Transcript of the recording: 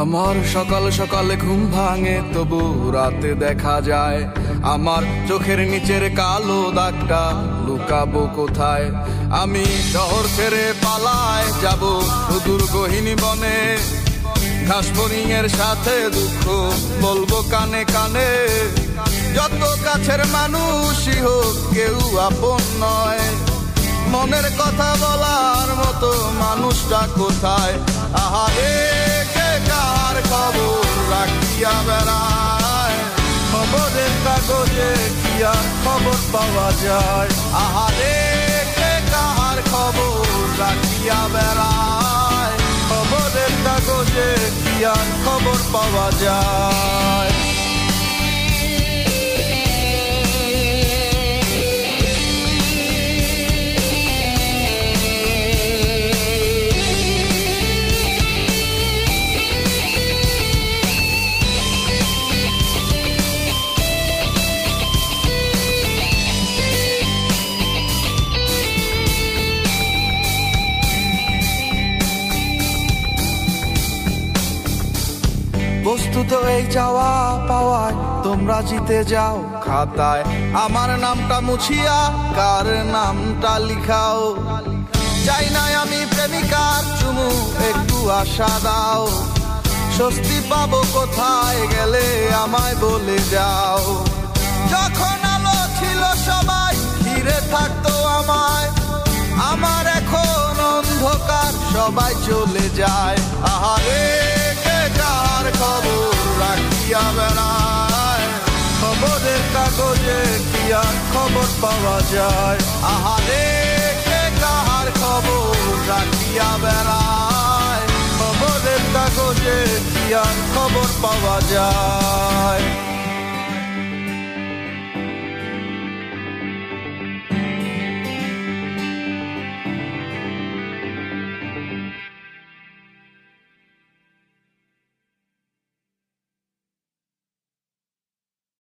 আমার সকাল সকালে ঘুম ভাঙে, তবু রাতে দেখা যায় আমার চোখের নিচের কালো দাগটা লুকাবো কোথায়। আমি শহর ছেড়ে পালায় যাব সুদূর গহীন বনে, ঘাস ফড়িংয়ের সাথে দুঃখ বলবো কানে কানে। যত কাছের মানুষই হোক কেউ আপন নয়, মনের কথা বলার মতো মানুষটা কোথায়। আহারে কে কার খবর রাখিয়া বেড়ায়, খবরের কাগজে কি আর খবর পাওয়া যায়। আহারে কে কার খবর রাখিয়া বেড়ায়, খবরের কাগজে কি আর খবর পাওয়া যায়। বস্তুত এই চাওয়া পাওয়ায় তোমরা জিতে যাও খাতায়, আমার নামটা মুছিয়া কার নামটা লিখাও। চাই না আমি প্রেমিকার চুমু, একটু আশা দাও। স্বস্তি পাবো কোথায় গেলে আমায় বলে যাও। যখন আলো ছিল সবাই ঘিরে থাকতো আমায়, আমার এখন অন্ধকার সবাই চলে যায়। আহারে কে কার খবর রাখিয়া বেড়ায়, খবরের কাগজে কি আর খবর পাওয়া যায়। আহারে কে কার খবর রাখিয়া বেড়ায়, খবরের কাগজে কি আর খবর পাওয়া যায়।